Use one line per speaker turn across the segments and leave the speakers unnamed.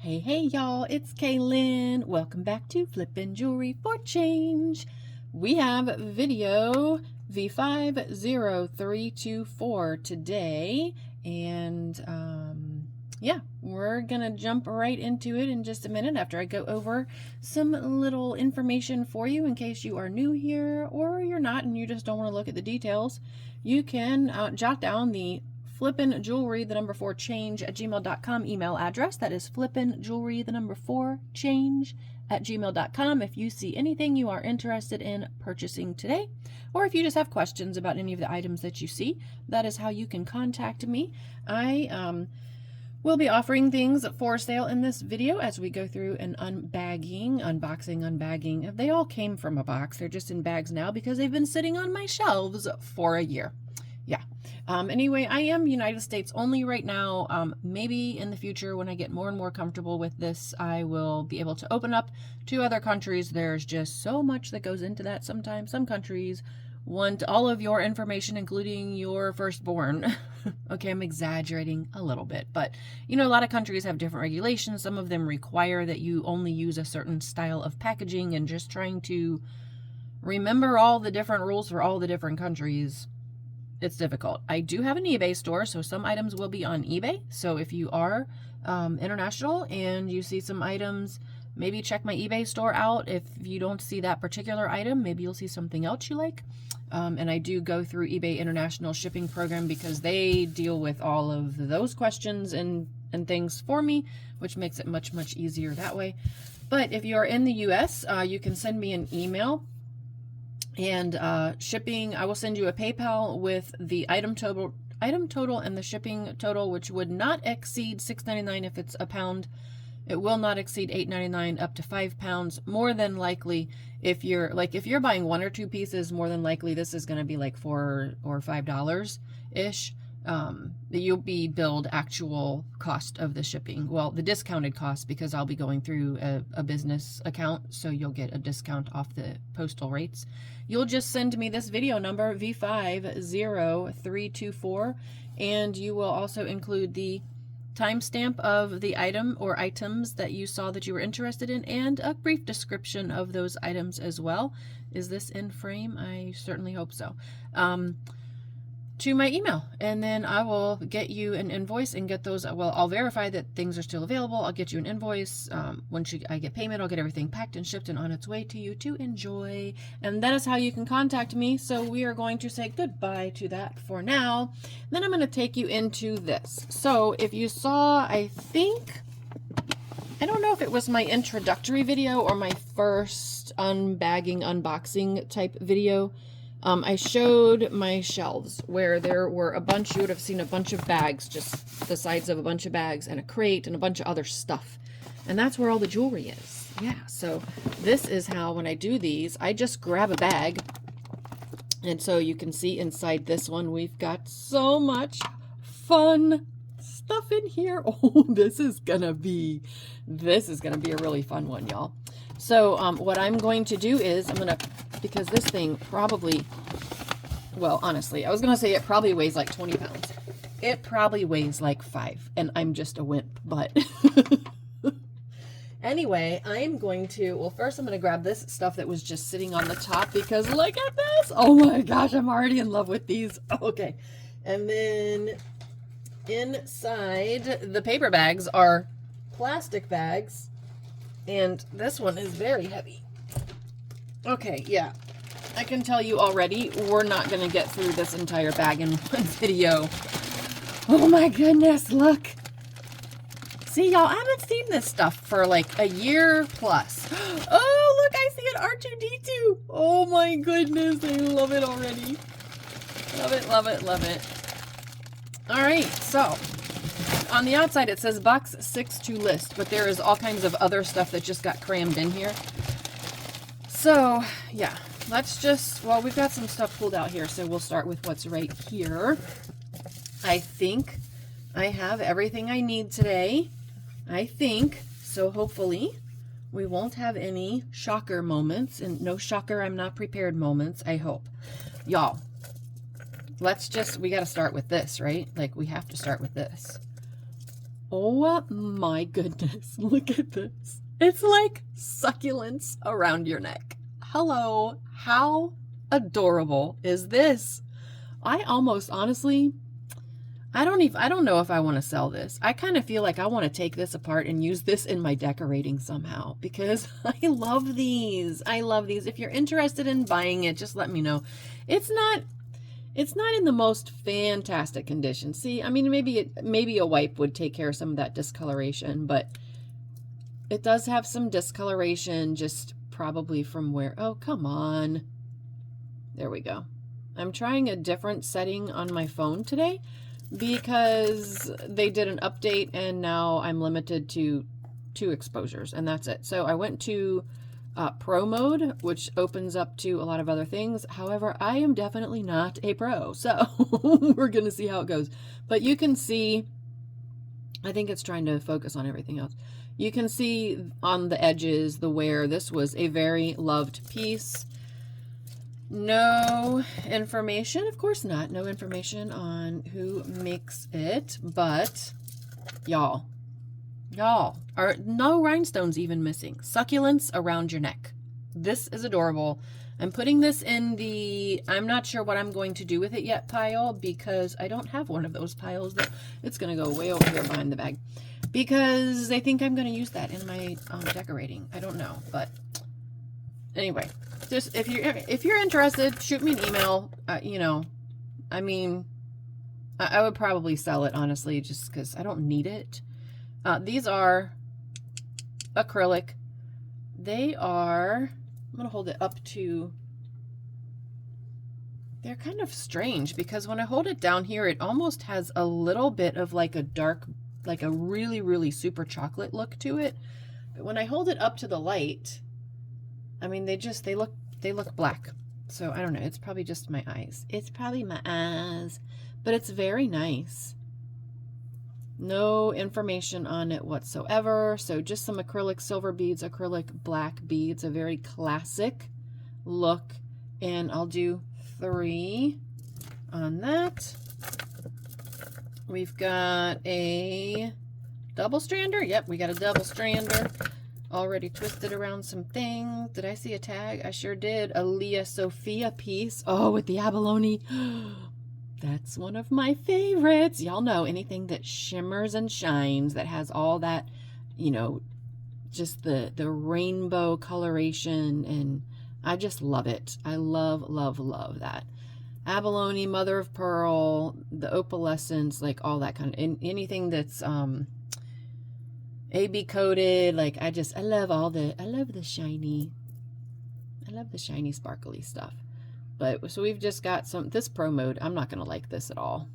Hey y'all, it's K-Lynne. Welcome back to Flippin' Jewelry for Change. We have video V5-0324 today, and yeah, we're gonna jump right into it in just a minute after I go over some little information for you in case you are new here or you're not and you just don't want to look at the details. You can jot down the Flippin' Jewelry, the number 4 change at gmail.com email address. That is Flippin' Jewelry, the number 4 change at gmail.com. If you see anything you are interested in purchasing today, or if you just have questions about any of the items that you see, that is how you can contact me. I will be offering things for sale in this video as we go through an unbagging. They all came from a box. They're just in bags now because they've been sitting on my shelves for a year. Yeah. Anyway, I am United States only right now. Maybe in the future when I get more and more comfortable with this, I will be able to open up to other countries. There's just so much that goes into that sometimes. Some countries want all of your information, including your firstborn. Okay, I'm exaggerating a little bit, but you know, a lot of countries have different regulations. Some of them require that you only use a certain style of packaging, and just trying to remember all the different rules for all the different countries, it's difficult. I do have an eBay store, so some items will be on eBay. So if you are international and you see some items, maybe check my eBay store out. If you don't see that particular item, maybe you'll see something else you like. And I do go through eBay International Shipping Program because they deal with all of those questions and things for me, which makes it much easier that way. But if you're in the US, you can send me an email. And shipping, I will send you a PayPal with the item total and the shipping total, which would not exceed $6.99 if it's a pound. It will not exceed $8.99 up to 5 pounds. More than likely, if you're buying 1 or 2 pieces, more than likely this is going to be like $4 or $5 ish. You'll be billed actual cost of the shipping. Well, the discounted cost, because I'll be going through a business account, so you'll get a discount off the postal rates. You'll just send me this video number, V5-0324, and you will also include the timestamp of the item or items that you saw that you were interested in, and a brief description of those items as well. Is this in frame? I certainly hope so. To my email, and then I will get you an invoice and get those. Well, I'll verify that things are still available. I'll get you an invoice. Once I get payment, I'll get everything packed and shipped and on its way to you to enjoy. And that is how you can contact me. So we are going to say goodbye to that for now. Then I'm going to take you into this. So if you saw, I don't know if it was my introductory video or my first unboxing type video. I showed my shelves where there were a bunch, you would have seen a bunch of bags, just the sides of a bunch of bags and a crate and a bunch of other stuff. And that's where all the jewelry is. Yeah, so this is how, when I do these, I just grab a bag. And so you can see inside this one, we've got so much fun stuff in here. Oh, this is gonna be a really fun one, y'all. So what I'm going to do is because this thing probably, well, honestly, I was going to say it probably weighs like 20 pounds. It probably weighs like 5, and I'm just a wimp, but anyway, I'm going to, well, first I'm going to grab this stuff that was just sitting on the top, because look at this. Oh my gosh, I'm already in love with these. Okay. And then inside the paper bags are plastic bags. And this one is very heavy. Okay, yeah. I can tell you already, we're not going to get through this entire bag in one video. Oh my goodness, look. See, y'all, I haven't seen this stuff for like a year plus. Oh, look, I see an R2-D2. Oh my goodness, I love it already. Love it, love it, love it. All right, so on the outside, it says box 6 to list, but there is all kinds of other stuff that just got crammed in here. So, yeah, let's just, well, we've got some stuff pulled out here, so we'll start with what's right here. I think I have everything I need today. I think, so hopefully we won't have any shocker moments, and no shocker, I'm not prepared moments, I hope. Y'all, we got to start with this, right? Like, we have to start with this. Oh my goodness, look at this. It's like succulents around your neck. Hello, how adorable is this? I almost, honestly, I don't know if I want to sell this. I kind of feel like I want to take this apart and use this in my decorating somehow because I love these. I love these. If you're interested in buying it, just let me know. It's not in the most fantastic condition. See, I mean, maybe a wipe would take care of some of that discoloration, but it does have some discoloration just probably from where, oh, come on. There we go. I'm trying a different setting on my phone today because they did an update and now I'm limited to 2 exposures and that's it. So I went to pro mode, which opens up to a lot of other things. However, I am definitely not a pro, so we're gonna see how it goes. But you can see, I think it's trying to focus on everything else. You can see on the edges the wear. This was a very loved piece. No information, of course not. No information on who makes it, but y'all are no rhinestones even missing. Succulents around your neck. This is adorable. I'm putting this in the I'm not sure what I'm going to do with it yet pile because I don't have one of those piles. That it's going to go way over here behind the bag because I think I'm going to use that in my decorating. I don't know, but anyway. Just if you're interested, shoot me an email. You know, I mean, I would probably sell it honestly, just because I don't need it. These are acrylic. They are. I'm gonna hold it up to. They're kind of strange because when I hold it down here, it almost has a little bit of like a dark, like a really, really super chocolate look to it. But when I hold it up to the light, I mean, they look black. So I don't know. It's probably just my eyes. It's probably my eyes, but it's very nice. No information on it whatsoever. So just some acrylic silver beads, acrylic black beads, a very classic look. And I'll do 3 on that. We've got a double strander. Yep, we got a double strander. Already twisted around some things. Did I see a tag? I sure did. A Leah Sophia piece. Oh, with the abalone. That's one of my favorites. Y'all know anything that shimmers and shines, that has all that, you know, just the rainbow coloration, and I just love it. I love, love, love that. Abalone, mother of pearl, the opalescence, like all that kind of, anything that's AB coated, like I love the shiny sparkly stuff. But so we've just got this pro mode. I'm not gonna like this at all.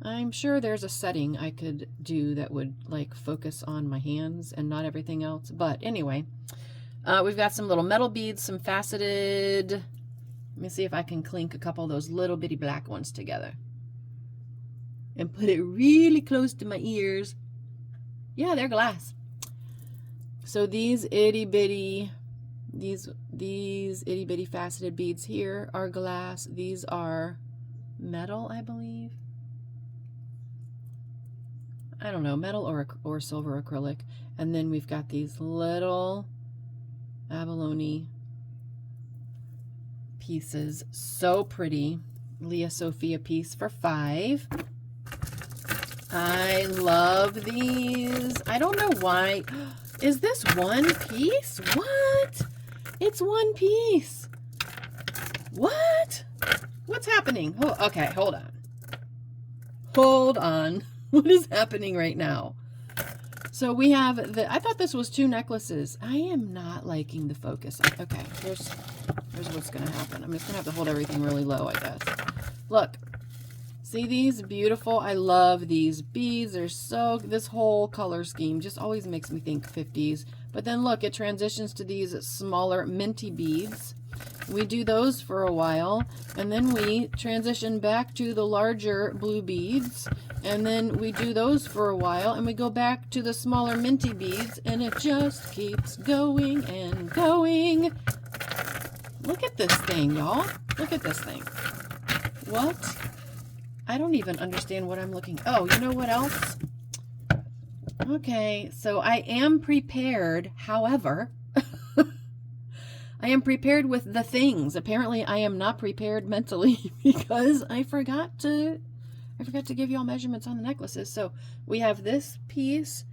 I'm sure there's a setting I could do that would like focus on my hands and not everything else. But anyway, we've got some little metal beads, some faceted. Let me see if I can clink a couple of those little bitty black ones together and put it really close to my ears. Yeah, they're glass. So these itty bitty faceted beads here are glass. These are metal, I believe. I don't know, metal or silver acrylic. And then we've got these little abalone pieces. So pretty. Leah Sophia piece for $5. I love these. I don't know why. Is this one piece? What? It's one piece. What? What's happening? Oh, okay, hold on. Hold on. What is happening right now? So we have I thought this was 2 necklaces. I am not liking the focus. Okay, here's what's going to happen. I'm just going to have to hold everything really low, I guess. Look. See these beautiful, I love these beads. They're so, this whole color scheme just always makes me think 50s. But then look, it transitions to these smaller minty beads. We do those for a while, and then we transition back to the larger blue beads, and then we do those for a while, and we go back to the smaller minty beads, and it just keeps going and going. Look at this thing, y'all. Look at this thing. What? I don't even understand what I'm looking. Oh, you know what else? Okay, so I am prepared. However, I am prepared with the things. Apparently, I am not prepared mentally because I forgot to give you all measurements on the necklaces. So we have this piece,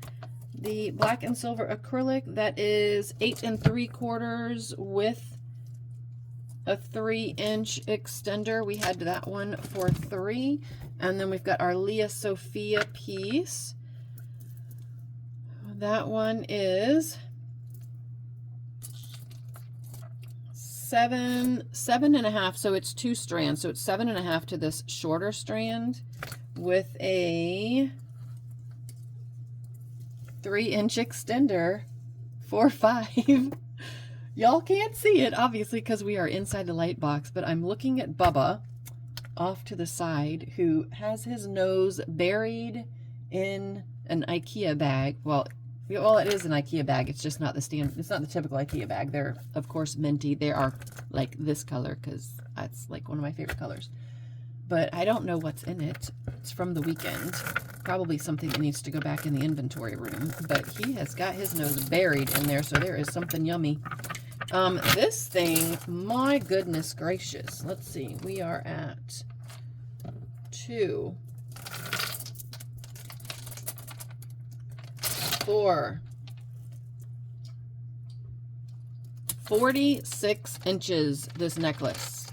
the black and silver acrylic, that is 8 3/4 with a 3-inch extender. We had that one for 3. And then we've got our Leah Sophia piece. That one is 7.5, so it's 2 strands, so it's 7.5 to this shorter strand with a 3-inch extender for 5. Y'all can't see it obviously because we are inside the light box, but I'm looking at Bubba off to the side who has his nose buried in an IKEA bag. Well, it is an IKEA bag. It's just not the it's not the typical IKEA bag. They're, of course, minty. They are like this color because that's like one of my favorite colors. But I don't know what's in it. It's from the weekend. Probably something that needs to go back in the inventory room. But he has got his nose buried in there, so there is something yummy. This thing, my goodness gracious. Let's see. We are at 2, 4, 46 inches, this necklace.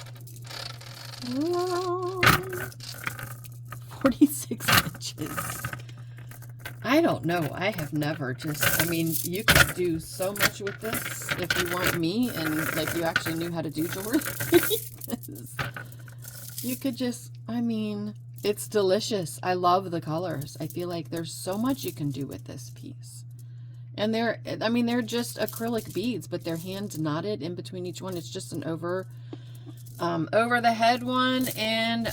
46 inches. I don't know. I have never just, I mean, you could do so much with this if you want me and like you actually knew how to do jewelry. You could just, I mean, it's delicious. I love the colors. I feel like there's so much you can do with this piece. And they're, I mean, they're just acrylic beads, but they're hand knotted in between each one. It's just an over the head one. And,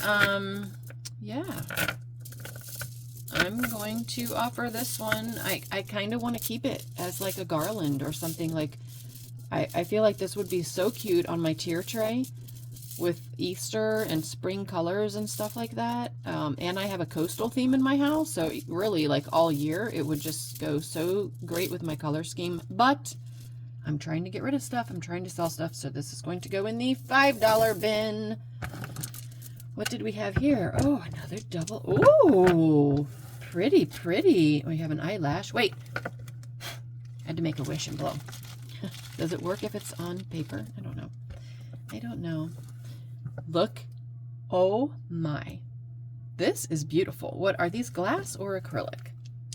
yeah, I'm going to offer this one. I kind of want to keep it as like a garland or something. Like, I feel like this would be so cute on my tier tray with Easter and spring colors and stuff like that. And I have a coastal theme in my house, so really like all year it would just go so great with my color scheme. But I'm trying to get rid of stuff. I'm trying to sell stuff, so this is going to go in the $5 bin. What did we have here? Oh, another double. Ooh, pretty, pretty. We have an eyelash. Wait, I had to make a wish and blow. Does it work if it's on paper? I don't know. I don't know. Look. Oh my. This is beautiful. What are these, glass or acrylic?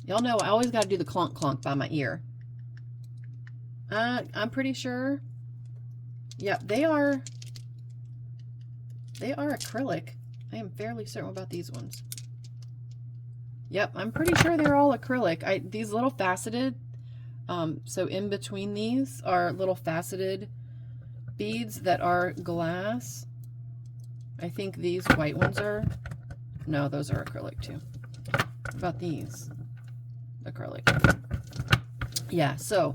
Y'all know I always got to do the clunk clunk by my ear. I'm pretty sure. Yeah, they are acrylic. I am fairly certain about these ones. Yep, I'm pretty sure they're all acrylic. These little faceted, so in between these are little faceted beads that are glass. I think these white ones are, no, those are acrylic too. What about these? Acrylic. Yeah, so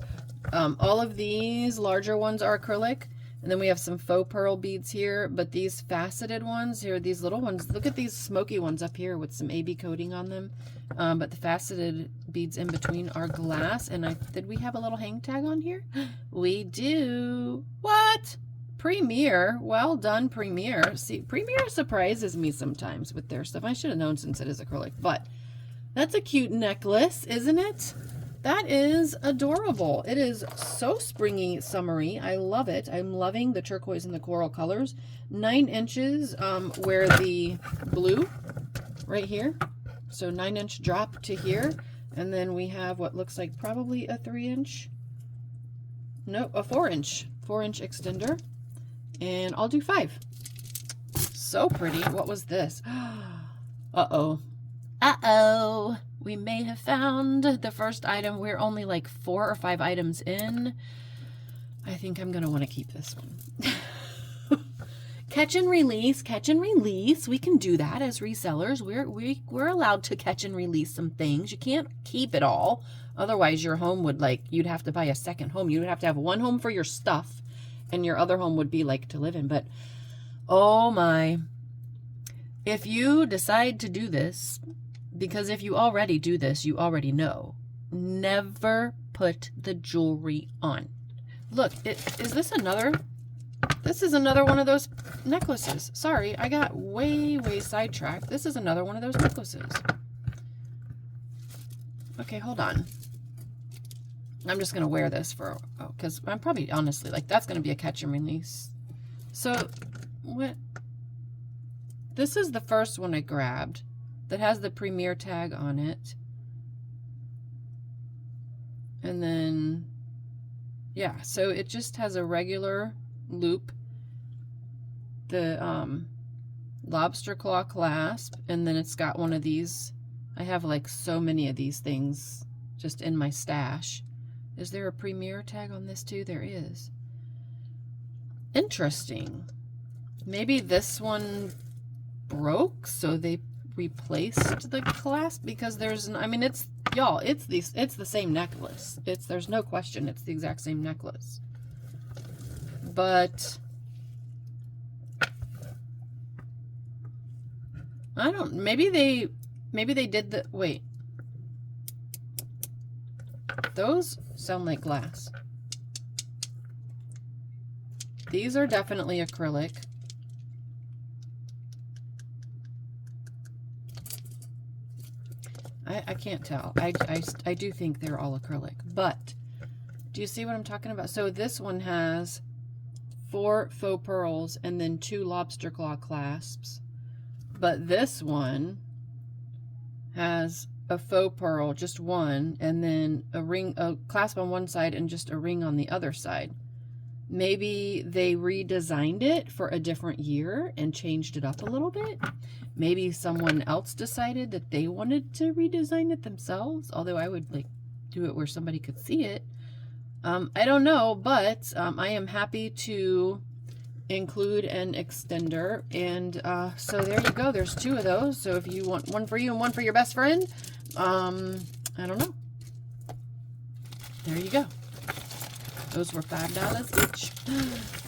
all of these larger ones are acrylic. And then we have some faux pearl beads here, but these faceted ones here, these little ones, look at these smoky ones up here with some AB coating on them. But the faceted beads in between are glass. And did we have a little hang tag on here? We do. What? Premier. Well done, Premier. See, Premier surprises me sometimes with their stuff. I should have known since it is acrylic, but that's a cute necklace, isn't it? That is adorable. It is so springy, summery. I love it. I'm loving the turquoise and the coral colors. 9 inches where the blue right here. So 9-inch drop to here. And then we have what looks like probably a 3-inch. No, a 4-inch. 4-inch extender. And I'll do 5. So pretty. What was this? Uh-oh. Uh-oh. We may have found the first item. We're only like 4 or 5 items in. I think I'm going to want to keep this one. Catch and release, catch and release. We can do that as resellers. We're allowed to catch and release some things. You can't keep it all. Otherwise, your home would you'd have to buy a second home. You would have to have one home for your stuff, and your other home would be like to live in. But, oh my. If you decide to do this, because if you already do this, you already know. never put the jewelry on. Look, is this another? This is another one of those necklaces. Sorry, I got way sidetracked. This is another one of those necklaces. Okay, hold on. I'm just going to wear this for, because I'm probably, honestly, like, that's going to be a catch and release. So, what? This is the first one I grabbed that has the Premier tag on it. And then, yeah, so it just has a regular loop, the lobster claw clasp, and then it's got one of these. I have like so many of these things just in my stash. Is there a Premier tag on this too? There is. Interesting. Maybe this one broke, so they replaced the clasp, because there's, I mean, it's, y'all, it's the same necklace. There's no question, it's the exact same necklace. But I don't, maybe they did the, wait. Those sound like glass. These are definitely acrylic. I can't tell. I do think they're all acrylic, but do you see what I'm talking about? So this one has 4 faux pearls and then 2 lobster claw clasps, but this one has a faux pearl, just one, and then a ring, a clasp on one side and just a ring on the other side. Maybe they redesigned it for a different year and changed it up a little bit. Maybe someone else decided that they wanted to redesign it themselves, although I would like do it where somebody could see it. I don't know, but I am happy to include an extender, and so there you go. There's 2 of those. So if you want one for you and one for your best friend, I don't know. There you go. Those were $5 each.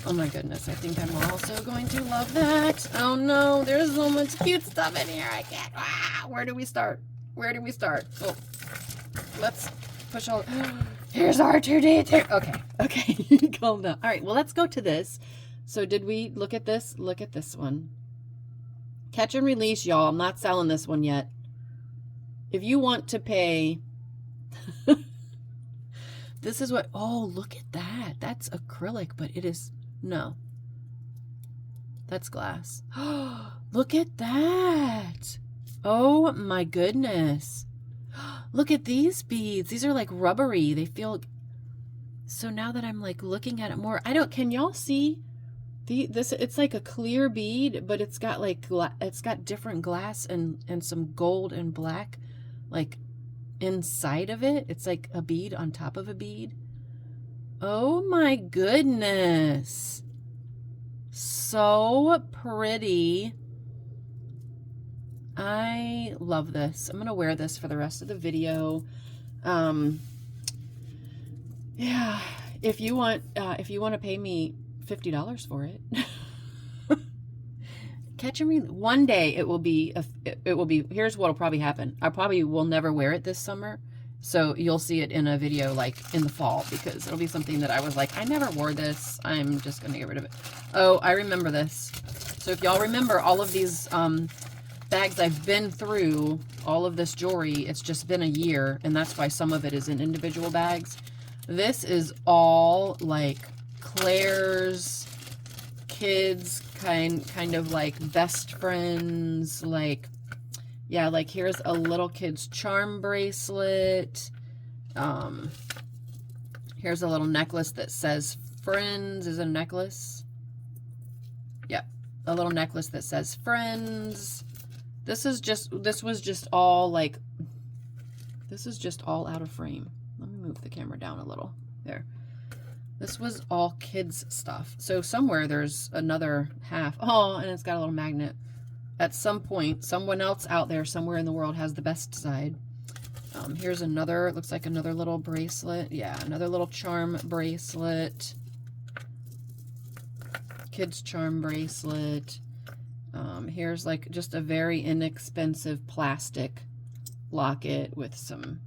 Oh my goodness, I think I'm also going to love that. Oh no, there's so much cute stuff in here. I can't. Ah, where do we start? Where do we start? Oh, let's push all. Here's R2-D2. Okay, calm down. All right, well, let's go to this. So did we look at this? Look at this one. Catch and release, y'all. I'm not selling this one yet. If you want to pay... This is what... Oh, look at that. That's acrylic, but it is... No. That's glass. Oh, look at that. Oh, my goodness. Look at these beads. These are like rubbery. They feel... So now that I'm like looking at it more... Can y'all see... This, it's like a clear bead, but it's got like it's got different glass and some gold and black like inside of it. It's like a bead on top of a bead. Oh my goodness. So pretty. I love this. I'm going to wear this for the rest of the video. Yeah, if you want to pay me $50 for it. Catch and release. One day it will be, here's what'll probably happen. I probably will never wear it this summer. So you'll see it in a video like in the fall, because it'll be something that I was like, I never wore this. I'm just going to get rid of it. Oh, I remember this. So if y'all remember all of these bags I've been through, all of this jewelry, it's just been a year. And that's why some of it is in individual bags. This is all like Claire's kids kind of like best friends, like, yeah, like here's a little kid's charm bracelet. Here's a little necklace that says friends. Is it a necklace? Yeah, a little necklace that says friends. This was just all like, this is just all out of frame. Let me move the camera down a little. There. This was all kids stuff. So somewhere there's another half. Oh, and it's got a little magnet. At some point, someone else out there somewhere in the world has the best side. Here's another, it looks like another little bracelet. Yeah, another little charm bracelet. Kids charm bracelet. Here's like just a very inexpensive plastic locket with some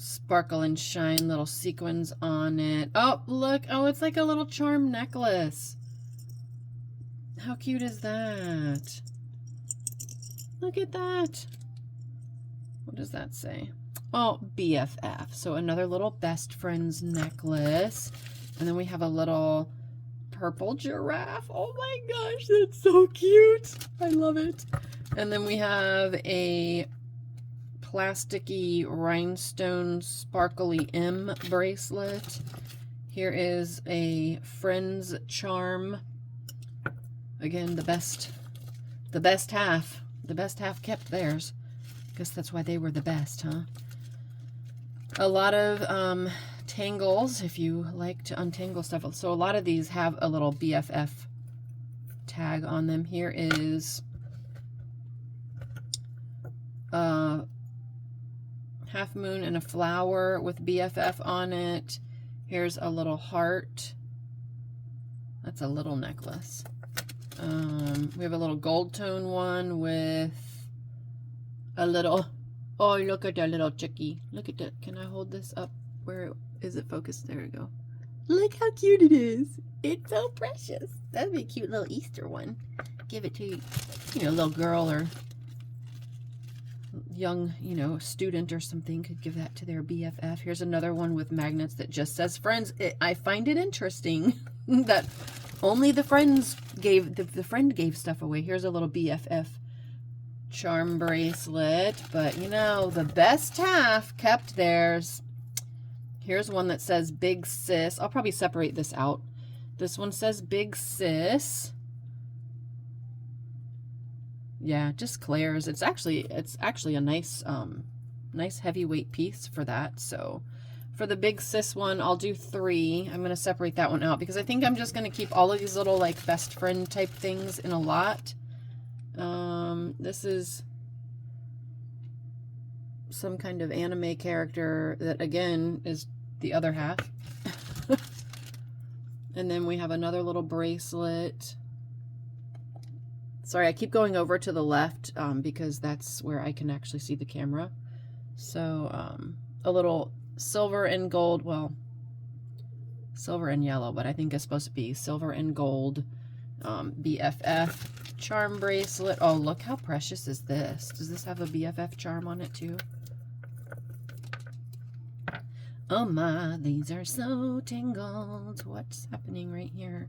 sparkle and shine little sequins on it. Oh, look. Oh, it's like a little charm necklace. How cute is that? Look at that. What does that say? Oh, BFF. So another little best friends necklace. And then we have a little purple giraffe. Oh my gosh, that's so cute. I love it. And then we have a plasticky rhinestone sparkly M bracelet. Here is a friends charm. Again, the best half. The best half kept theirs. Guess that's why they were the best, huh? A lot of tangles, if you like to untangle stuff. So a lot of these have a little BFF tag on them. Here is a half moon and a flower with BFF on it. Here's a little heart. That's a little necklace. We have a little gold tone one with a little, oh, look at that little chickie. Look at that. Can I hold this up? Where is it focused? There we go. Look how cute it is. It's so precious. That'd be a cute little Easter one. Give it to, you know, a little girl or young, you know, student or something could give that to their BFF. Here's another one with magnets that just says friends. I find it interesting that only the friends gave, the friend gave stuff away. Here's a little BFF charm bracelet, but you know, the best half kept theirs. Here's one that says Big Sis. I'll probably separate this out. This one says Big Sis. Yeah, just Claire's. It's actually a nice nice heavyweight piece for that. So for the Big Sis one, I'll do 3. I'm going to separate that one out because I think I'm just going to keep all of these little like best friend type things in a lot. This is some kind of anime character that again is the other half. And then we have another little bracelet. Sorry, I keep going over to the left because that's where I can actually see the camera. So a little silver and gold, well, silver and yellow, but I think it's supposed to be silver and gold BFF charm bracelet. Oh, look how precious is this. Does this have a BFF charm on it too? Oh my, these are so tangled. What's happening right here?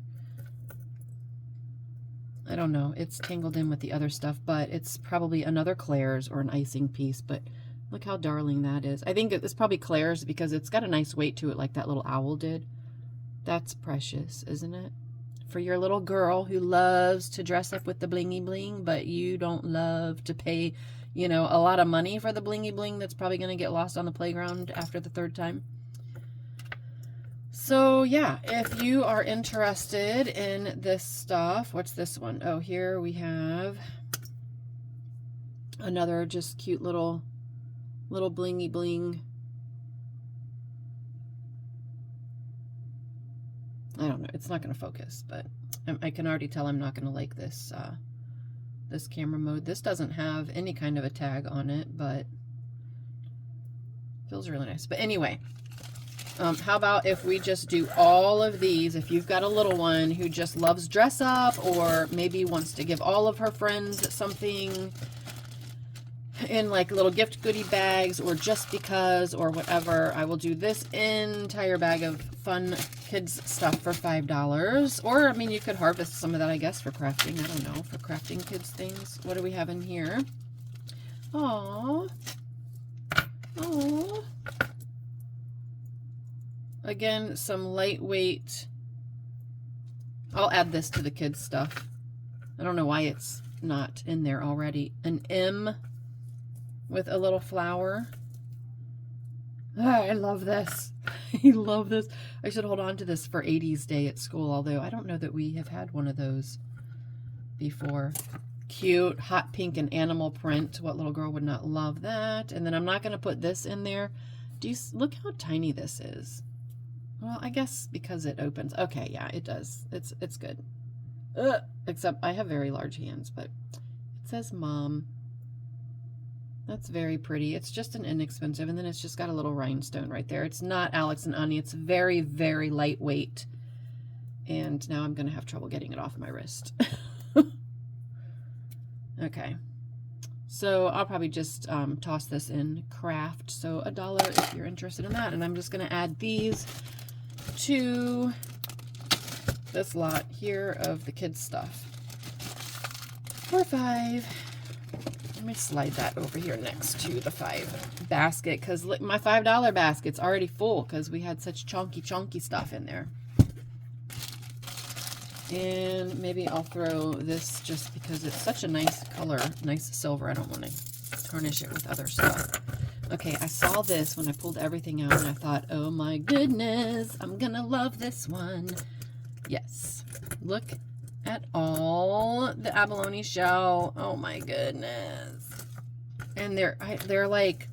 I don't know. It's tangled in with the other stuff, but it's probably another Claire's or an icing piece, but look how darling that is. I think it's probably Claire's because it's got a nice weight to it like that little owl did. That's precious, isn't it? For your little girl who loves to dress up with the blingy bling, but you don't love to pay, you know, a lot of money for the blingy bling that's probably going to get lost on the playground after the 3rd time. So yeah, if you are interested in this stuff, what's this one? Oh, here we have another just cute little blingy bling. I don't know. It's not going to focus, but I can already tell I'm not going to like this this camera mode. This doesn't have any kind of a tag on it, but feels really nice. But anyway, how about if we just do all of these? If you've got a little one who just loves dress up or maybe wants to give all of her friends something in like little gift goodie bags or just because or whatever, I will do this entire bag of fun kids stuff for $5. Or, I mean, you could harvest some of that, I guess, for crafting. I don't know, for crafting kids things. What do we have in here? Aww. Aww. Again, some lightweight. I'll add this to the kids stuff. I don't know why it's not in there already. An M with a little flower. Oh, I love this. I love this. I should hold on to this for 80s Day at school, although I don't know that we have had one of those before. Cute, hot pink and animal print. What little girl would not love that? And then I'm not going to put this in there. Do you look how tiny this is? Well, I guess because it opens. Okay, yeah, it does. It's good. Except I have very large hands, but it says Mom. That's very pretty. It's just an inexpensive, and then it's just got a little rhinestone right there. It's not Alex and Ani. It's very, very lightweight. And now I'm going to have trouble getting it off my wrist. Okay. So I'll probably just toss this in craft. So $1 if you're interested in that. And I'm just going to add these to this lot here of the kids' stuff for $5. Let me slide that over here next to the $5 basket, because my $5 basket's already full because we had such chunky stuff in there. And maybe I'll throw this just because it's such a nice color, nice silver. I don't want to tarnish it with other stuff. Okay, I saw this when I pulled everything out and I thought, oh my goodness, I'm gonna love this one. Yes, look at all the abalone shell. Oh my goodness. And they're like, they're like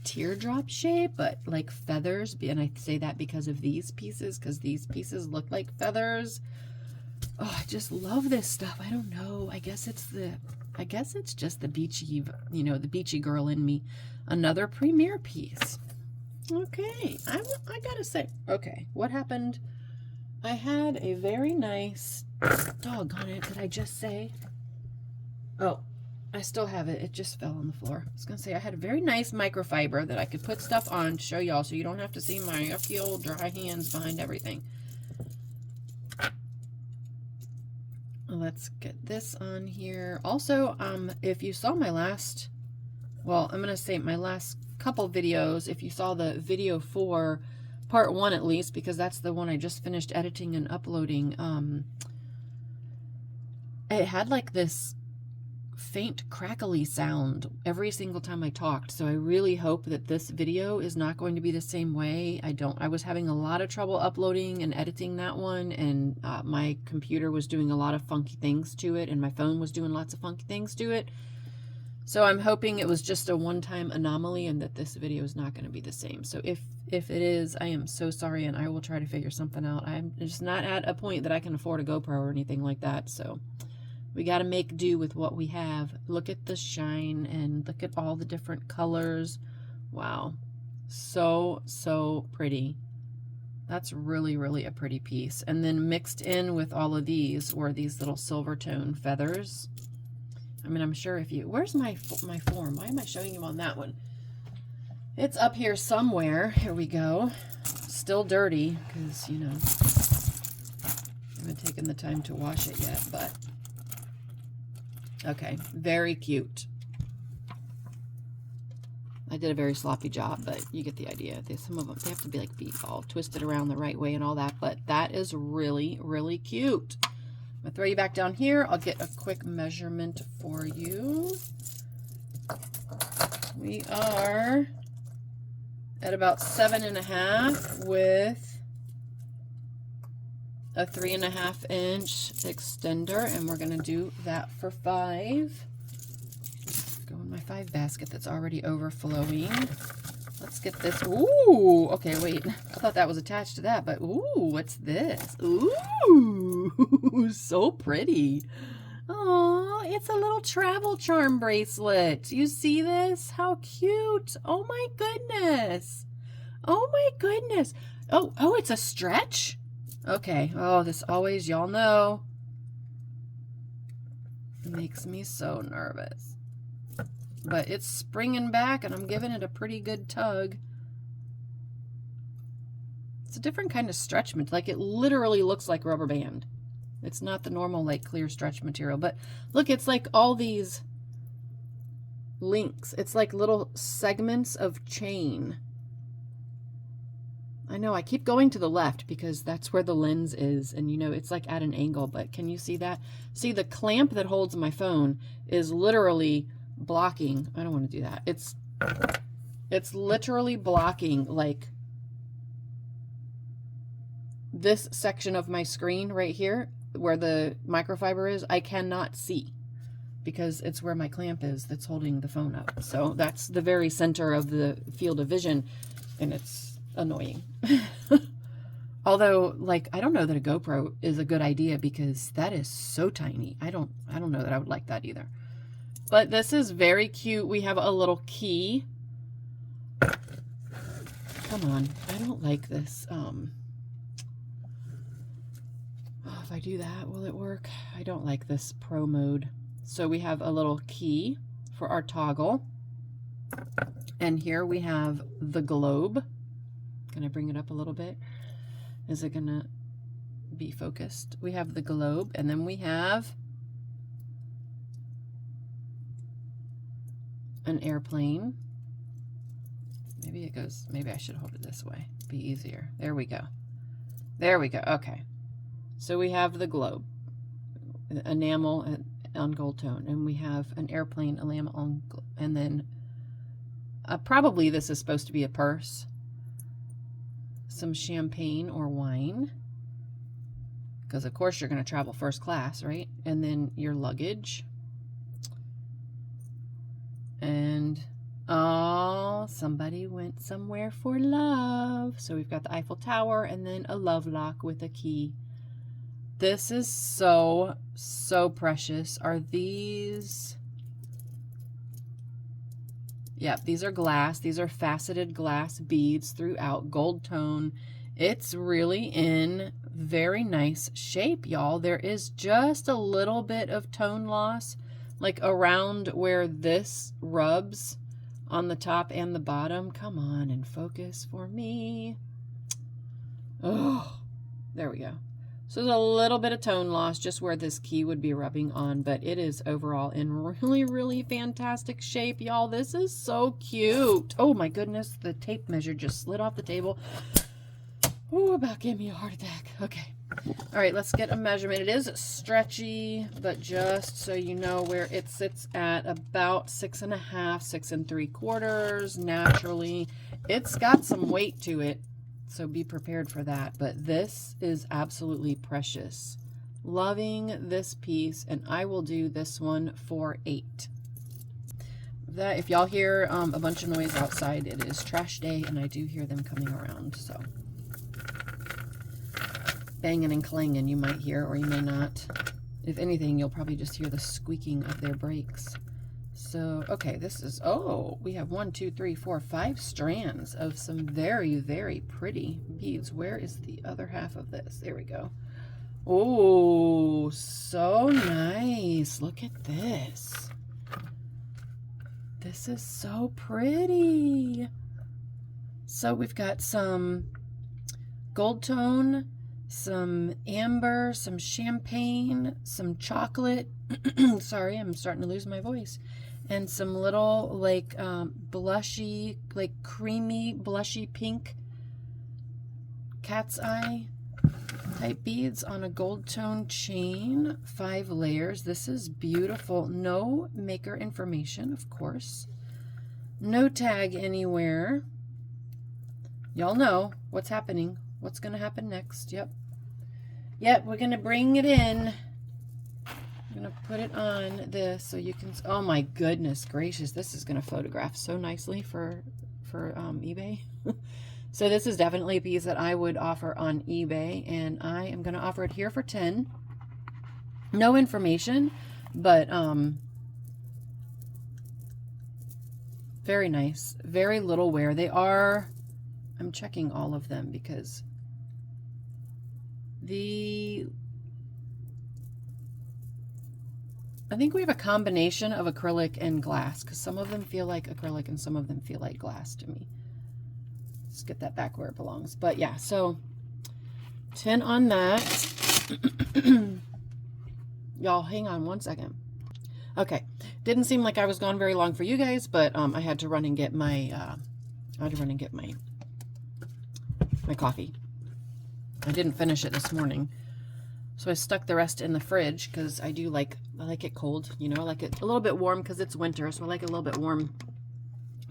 teardrop shape, but like feathers. And I say that because of these pieces, because these pieces look like feathers. Oh, I just love this stuff. I don't know. I guess it's just the beachy, the beachy girl in me. Another premier piece. Okay, I gotta say, okay, what happened? I had a very nice, doggone it, did I just say? Oh, I still have it. It just fell on the floor. I was going to say I had a very nice microfiber that I could put stuff on to show y'all so you don't have to see my yucky old dry hands behind everything. Let's get this on here. Also, if you saw my last, well, I'm going to say my last couple videos, if you saw the video for part 1 at least, because that's the one I just finished editing and uploading, it had like this faint crackly sound every single time I talked. So I really hope that this video is not going to be the same way. I was having a lot of trouble uploading and editing that one, and my computer was doing a lot of funky things to it, and my phone was doing lots of funky things to it. So I'm hoping it was just a one-time anomaly and that this video is not going to be the same. So if it is, I am so sorry, and I will try to figure something out. I'm just not at a point that I can afford a GoPro or anything like that. So we got to make do with what we have. Look at the shine and look at all the different colors. Wow. So pretty. That's really, really a pretty piece. And then mixed in with all of these were these little silver tone feathers. I mean, I'm sure if you... Where's my form? Why am I showing you on that one? It's up here somewhere. Here we go. Still dirty because, I haven't taken the time to wash it yet, but... Okay, very cute. I did a very sloppy job, but you get the idea. Some of them, they have to be all twisted around the right way and all that, but that is really, really cute. I'm going to throw you back down here. I'll get a quick measurement for you. We are at about 7.5 with a 3.5 inch extender, and we're going to do that for $5. Go in my $5 basket that's already overflowing. Let's get this. Ooh, okay, wait. I thought that was attached to that, but ooh, what's this? Ooh, so pretty. Oh, it's a little travel charm bracelet. You see this? How cute. Oh my goodness. Oh my goodness. Oh, it's a stretch? Okay. Oh, this always, y'all know, makes me so nervous. But it's springing back, and I'm giving it a pretty good tug. It's a different kind of stretch material. Like, it literally looks like rubber band. It's not the normal, clear stretch material. But look, it's like all these links. It's like little segments of chain. I know, I keep going to the left because that's where the lens is. And, it's like at an angle. But can you see that? See, the clamp that holds my phone is literally blocking. I don't want to do that. It's literally blocking this section of my screen right here where the microfiber is. I cannot see because it's where my clamp is that's holding the phone up. So that's the very center of the field of vision, and it's annoying. Although, I don't know that a GoPro is a good idea because that is so tiny. I don't know that I would like that either. But this is very cute. We have a little key. Come on. I don't like this. If I do that, will it work? I don't like this pro mode. So we have a little key for our toggle. And here we have the globe. Can I bring it up a little bit? Is it gonna be focused? We have the globe, and then we have an airplane. Maybe it goes, maybe I should hold it this way. Be easier. There we go. There we go. Okay. So we have the globe, enamel on gold tone, and we have an airplane enamel on, and then probably this is supposed to be a purse, some champagne or wine, because of course you're going to travel first class, right? And then your luggage, and oh, somebody went somewhere for love. So we've got the Eiffel Tower and then a love lock with a key. This is so, so precious. Are these? Yeah, these are glass. These are faceted glass beads throughout, gold tone. It's really in very nice shape, y'all. There is just a little bit of tone loss, like around where this rubs on the top and the bottom. Come on and focus for me. Oh, there we go. So there's a little bit of tone loss just where this key would be rubbing on, but it is overall in really, really fantastic shape, y'all. This is so cute. Oh my goodness, the tape measure just slid off the table. Oh, about gave me a heart attack. Okay. All right, let's get a measurement. It is stretchy, but just so you know where it sits at about 6.5, 6 3/4 naturally. It's got some weight to it, so be prepared for that. But this is absolutely precious. Loving this piece, and I will do this one for $8. That, if y'all hear a bunch of noise outside, it is trash day, and I do hear them coming around, so banging and clanging you might hear, or you may not. If anything, you'll probably just hear the squeaking of their brakes. So, okay, this is, oh, we have 1, 2, 3, 4, 5 strands of some very, very pretty beads. Where is the other half of this? There we go. Oh, so nice. Look at this. This is so pretty. So we've got some gold tone, some amber, some champagne, some chocolate. Sorry, I'm starting to lose my voice. And some little like blushy, like creamy, blushy pink cat's eye type beads on a gold tone chain, 5 layers. This is beautiful. No maker information, of course. No tag anywhere. Y'all know what's happening. What's going to happen next? Yep. Yep, we're going to bring it in. I'm going to put it on this so you can... Oh my goodness gracious. This is going to photograph so nicely for eBay. So this is definitely a piece that I would offer on eBay, and I am going to offer it here for 10. No information, but very nice. Very little wear. They are... I'm checking all of them because I think we have a combination of acrylic and glass, because some of them feel like acrylic and some of them feel like glass to me. Let's get that back where it belongs. But yeah, so 10 on that. Y'all, hang on one second. Okay, didn't seem like I was gone very long for you guys, but I had to run and get my my coffee. I didn't finish it this morning, so I stuck the rest in the fridge because I like it cold, you know. I like it a little bit warm because it's winter, so I like it a little bit warm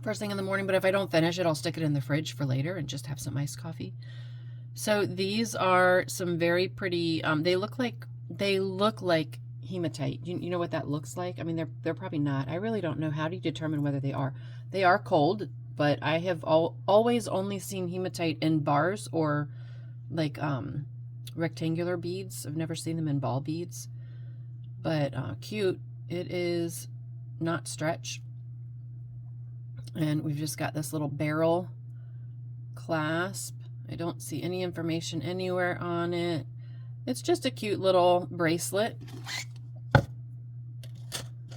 first thing in the morning. But if I don't finish it, I'll stick it in the fridge for later and just have some iced coffee. So these are some very pretty. They look like hematite. You know what that looks like? I mean, they're probably not. I really don't know how to determine whether they are. They are cold, but I have always only seen hematite in bars or like rectangular beads. I've never seen them in ball beads, but cute. It is not stretch. And we've just got this little barrel clasp. I don't see any information anywhere on it. It's just a cute little bracelet.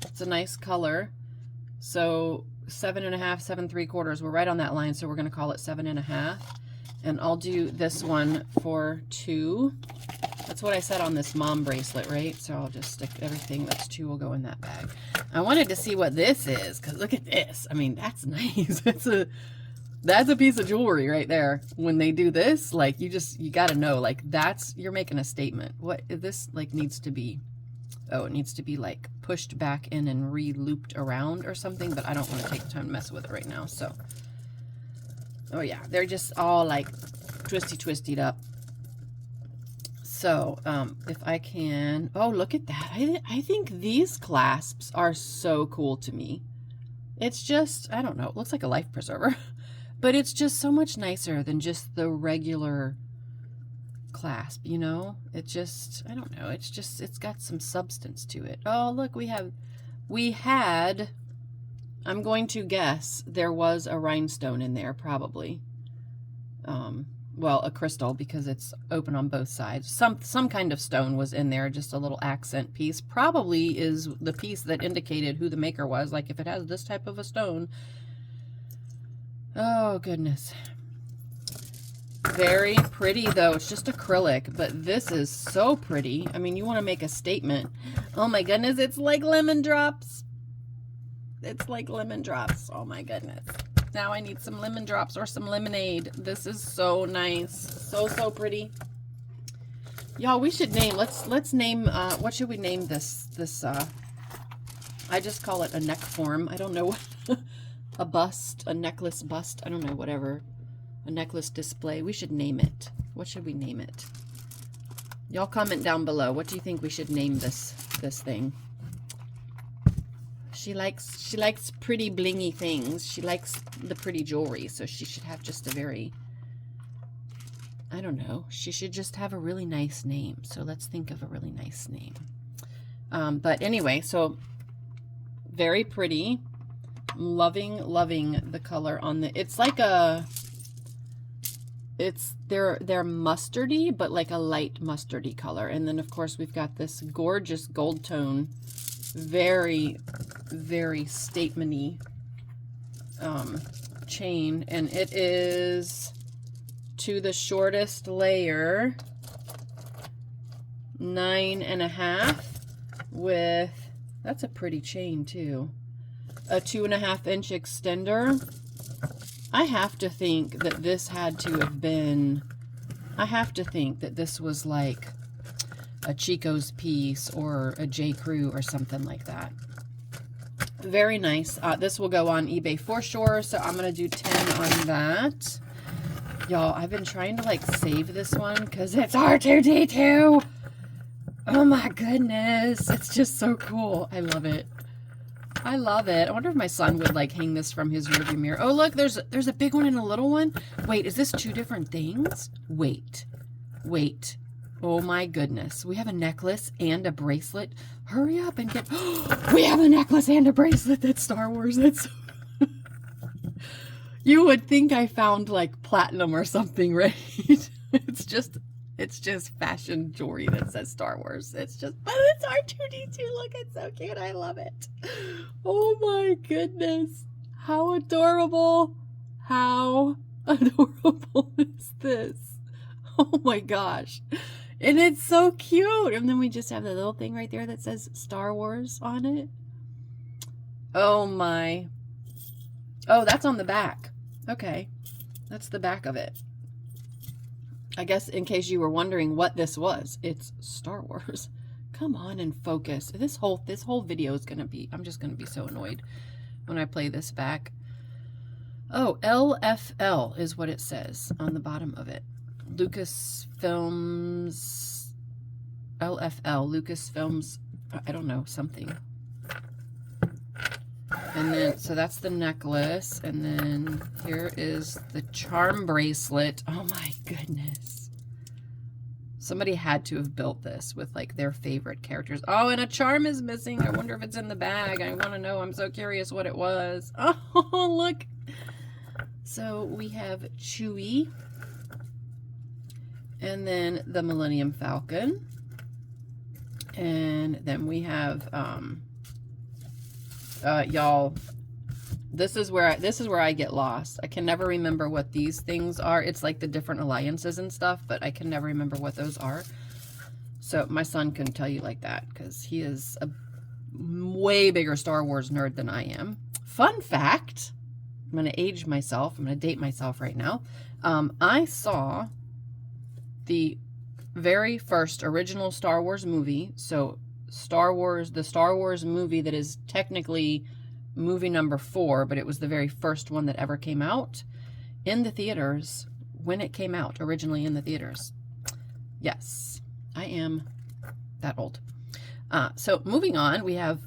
It's a nice color. So 7.5, 7.75. We're right on that line, so we're going to call it 7.5. And I'll do this one for 2. That's what I said on this mom bracelet, right? So I'll just stick everything that's 2 will go in that bag. I wanted to see what this is, because look at this. I mean, that's nice. That's a piece of jewelry right there. When they do this, like, you got to know, like, you're making a statement. What this, like, needs to be, oh, it needs to be, like, pushed back in and re-looped around or something, but I don't want to take the time to mess with it right now, so. Oh, yeah, they're just all, like, twisty up. So, if I can, oh, look at that. I think these clasps are so cool to me. It's just, I don't know, it looks like a life preserver. But it's just so much nicer than just the regular clasp, you know? It just, I don't know, it's got some substance to it. Oh, look, we had, I'm going to guess there was a rhinestone in there, probably. Well, a crystal, because it's open on both sides. Some kind of stone was in there, just a little accent piece. Probably is the piece that indicated who the maker was. Like, if it has this type of a stone. Oh, goodness. Very pretty, though. It's just acrylic, but this is so pretty. I mean, you want to make a statement. Oh, my goodness. It's like lemon drops. It's like lemon drops. Oh, my goodness. Now I need some lemon drops or some lemonade. This is so nice. So pretty. Y'all, we should name, let's name, what should we name this, I just call it a neck form. I don't know what, a bust, a necklace bust. I don't know, whatever. A necklace display. We should name it. What should we name it? Y'all comment down below. What do you think we should name this thing? She likes pretty blingy things. She likes the pretty jewelry, so she should have just a very, I don't know, she should just have a really nice name. So let's think of a really nice name. But anyway, so very pretty. I'm loving the color on the, it's like a, they're mustardy, but like a light mustardy color. And then of course we've got this gorgeous gold tone, very statement-y chain, and it is to the shortest layer 9.5 with, that's a pretty chain too, a 2.5-inch extender. I have to think that this had to have been, I have to think that this was like a Chico's piece or a J. Crew or something like that. Very nice. This will go on eBay for sure, so I'm going to do 10 on that. Y'all, I've been trying to, like, save this one because it's R2-D2. Oh, my goodness. It's just so cool. I love it. I love it. I wonder if my son would, like, hang this from his rearview mirror. Oh, look, there's a big one and a little one. Wait, is this 2 different things? Wait. Oh my goodness. We have a necklace and a bracelet. Hurry up and get, we have a necklace and a bracelet that's Star Wars. That's, you would think I found like platinum or something, right? It's just fashion jewelry that says Star Wars. It's just, but it's R2-D2. Look, it's so cute. I love it. Oh my goodness. How adorable. How adorable is this? Oh my gosh. And it's so cute. And then we just have the little thing right there that says Star Wars on it. Oh my. Oh, that's on the back. Okay. That's the back of it. I guess in case you were wondering what this was, it's Star Wars. Come on and focus. This whole video is going to be, I'm just going to be so annoyed when I play this back. Oh, LFL is what it says on the bottom of it. Lucasfilms, LFL, Lucasfilms, I don't know, something. And then, so that's the necklace. And then here is the charm bracelet. Oh my goodness. Somebody had to have built this with like their favorite characters. Oh, and a charm is missing. I wonder if it's in the bag. I want to know. I'm so curious what it was. Oh, look. So we have Chewie. And then the Millennium Falcon. And then we have, y'all, this is where I get lost. I can never remember what these things are. It's like the different alliances and stuff, but I can never remember what those are. So my son can tell you like that because he is a way bigger Star Wars nerd than I am. Fun fact, I'm going to age myself. I'm going to date myself right now. I saw the very first original Star Wars movie. So the Star Wars movie that is technically movie number 4, but it was the very first one that ever came out in the theaters when it came out originally in the theaters. Yes, I am that old. So moving on, we have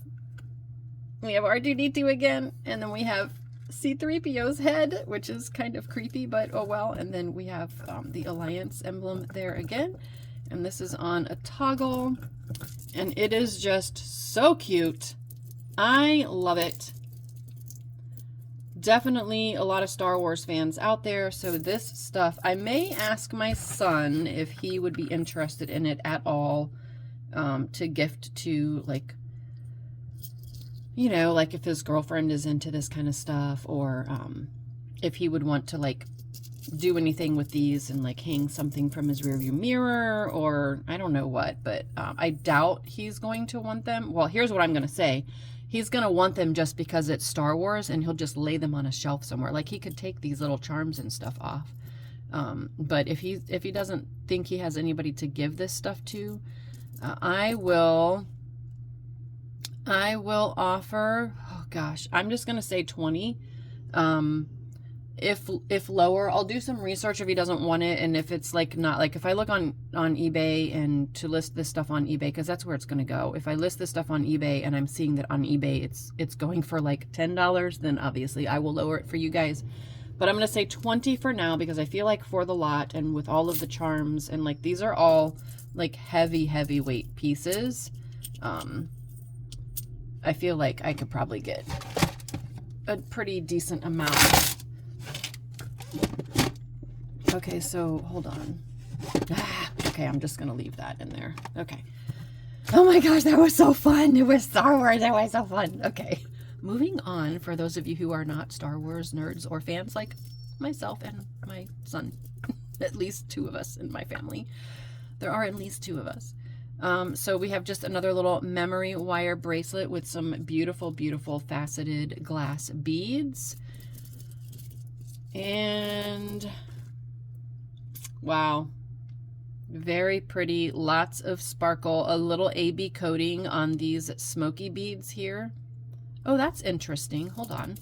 R2-D2 again, and then we have C-3PO's head, which is kind of creepy, but oh well. And then we have the Alliance emblem there again, and this is on a toggle, and it is just so cute. I love it. Definitely a lot of Star Wars fans out there, so this stuff, I may ask my son if he would be interested in it at all, to gift to, like, you know, like if his girlfriend is into this kind of stuff, or if he would want to, like, do anything with these and, like, hang something from his rearview mirror, or I don't know what, but I doubt he's going to want them. Well, here's what I'm going to say. He's going to want them just because it's Star Wars, and he'll just lay them on a shelf somewhere. Like, he could take these little charms and stuff off. But if he doesn't think he has anybody to give this stuff to, I will offer, oh gosh, I'm just going to say 20. If lower, I'll do some research if he doesn't want it. And if it's like not, like if I look on eBay and to list this stuff on eBay, because that's where it's going to go. If I list this stuff on eBay and I'm seeing that on eBay it's going for like $10, then obviously I will lower it for you guys. But I'm going to say 20 for now, because I feel like for the lot and with all of the charms, and like these are all like heavyweight pieces, I feel like I could probably get a pretty decent amount. Okay, so hold on. Okay, I'm just going to leave that in there. Okay. Oh my gosh, that was so fun. It was Star Wars. That was so fun. Okay. Moving on, for those of you who are not Star Wars nerds or fans like myself and my son, at least 2 of us in my family. There are at least 2 of us. So we have just another little memory wire bracelet with some beautiful, beautiful faceted glass beads. And wow, very pretty, lots of sparkle, a little AB coating on these smoky beads here. Oh, that's interesting. Hold on.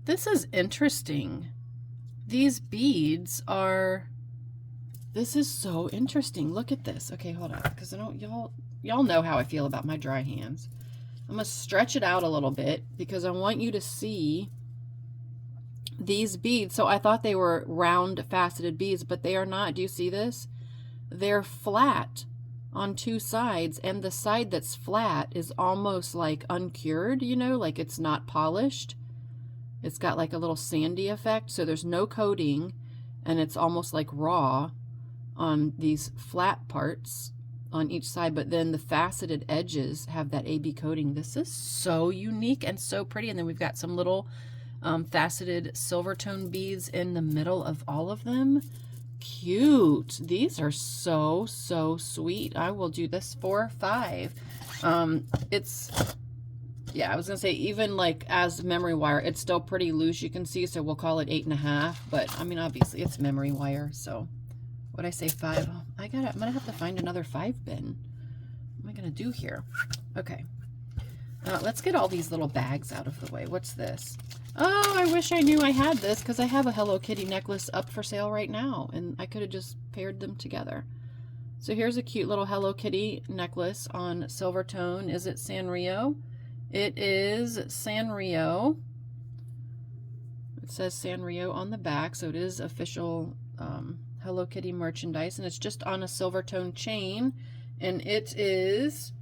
This is interesting. These beads are, this is so interesting. Look at this. Okay, hold on, because I don't, y'all know how I feel about my dry hands. I'm going to stretch it out a little bit because I want you to see these beads. So I thought they were round faceted beads, but they are not. Do you see this? They're flat on 2 sides, and the side that's flat is almost like uncured, you know, like it's not polished. It's got like a little sandy effect, so there's no coating, and it's almost like raw on these flat parts on each side, but then the faceted edges have that AB coating. This is so unique and so pretty. And then we've got some little faceted silver tone beads in the middle of all of them. Cute. These are so sweet. I will do this for $5. It's, yeah, I was gonna say, even like as memory wire, it's still pretty loose, you can see, so we'll call it 8.5, but I mean, obviously it's memory wire, so what'd I say, 5? Oh, I'm gonna have to find another 5 bin. What am I gonna do here? Okay, let's get all these little bags out of the way. What's this? Oh, I wish I knew I had this, because I have a Hello Kitty necklace up for sale right now, and I could have just paired them together. So here's a cute little Hello Kitty necklace on silver tone. Is it Sanrio? It is Sanrio. It says Sanrio on the back, so it is official Hello Kitty merchandise, and it's just on a silver tone chain, and it is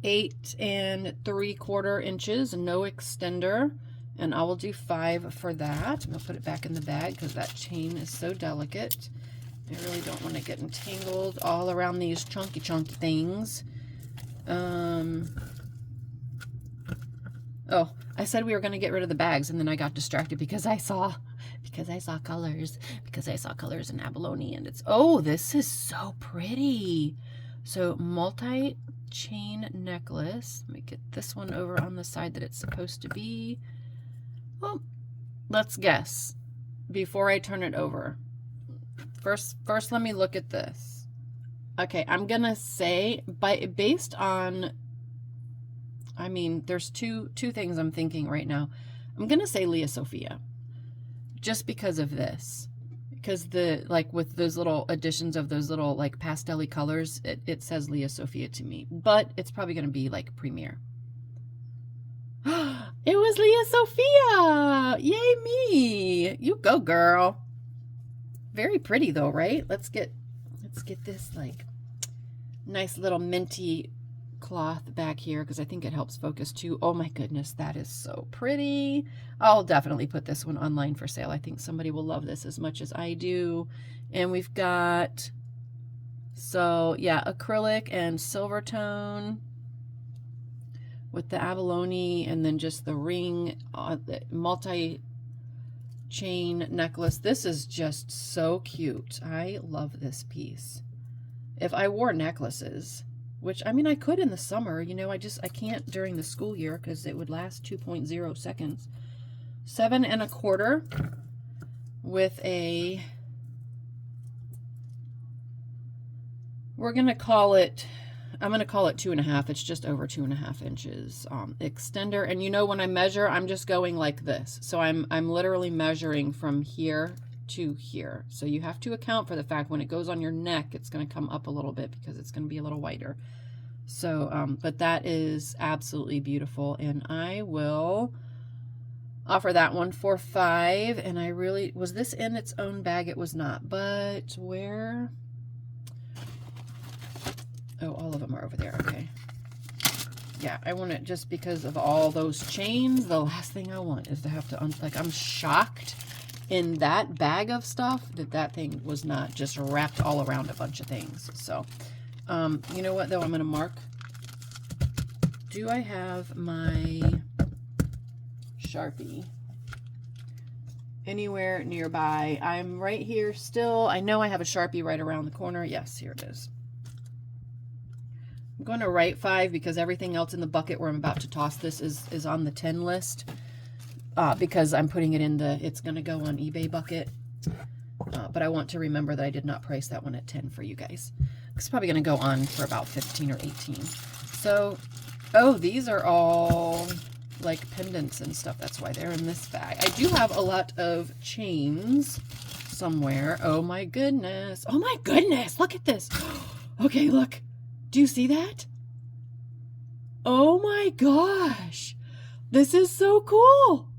8 3/4 inches, no extender, and I will do 5 for that. I'm gonna put it back in the bag because that chain is so delicate. I really don't want to get entangled all around these chunky things. Oh, I said we were going to get rid of the bags, and then I got distracted because I saw colors in abalone, and it's, oh, this is so pretty. So multi-chain necklace. Let me get this one over on the side that it's supposed to be. Well, let's guess before I turn it over. First, let me look at this. Okay, I'm gonna say, based on, I mean, there's two things I'm thinking right now. I'm gonna say Leah Sophia, just because of this, because with those little additions of those little like pastel-y colors, it says Leah Sophia to me, but it's probably gonna be like Premier. It was Leah Sophia! Yay me! You go, girl. Very pretty though, right? Let's get this like nice little minty cloth back here because I think it helps focus too. Oh my goodness, that is so pretty. I'll definitely put this one online for sale. I think somebody will love this as much as I do. And we've got, so yeah, acrylic and silver tone with the abalone, and then just the ring, the multi-chain necklace. This is just so cute. I love this piece. If I wore necklaces, which, I mean, I could in the summer, you know, I can't during the school year because it would last 2.0 seconds. 7 1/4 with a, I'm going to call it 2.5. It's just over 2.5 inches extender. And you know, when I measure, I'm just going like this. So I'm literally measuring from here to here. So you have to account for the fact when it goes on your neck, it's going to come up a little bit because it's going to be a little wider. So, but that is absolutely beautiful. And I will offer that one for $5. And I really, was this in its own bag? It was not, but where? Oh, all of them are over there. Okay. Yeah, I want it just because of all those chains. The last thing I want is to have to, like, I'm shocked in that bag of stuff that thing was not just wrapped all around a bunch of things. So, you know what, though? I'm going to mark. Do I have my Sharpie anywhere nearby? I'm right here still. I know I have a Sharpie right around the corner. Yes, here it is. I'm going to write 5 because everything else in the bucket where I'm about to toss this is on the 10 list. Because I'm putting it in it's going to go on eBay bucket. But I want to remember that I did not price that one at 10 for you guys. It's probably going to go on for about 15 or 18. So, oh, these are all like pendants and stuff. That's why they're in this bag. I do have a lot of chains somewhere. Oh my goodness. Oh my goodness. Look at this. Okay, look. Do you see that? Oh my gosh. This is so cool.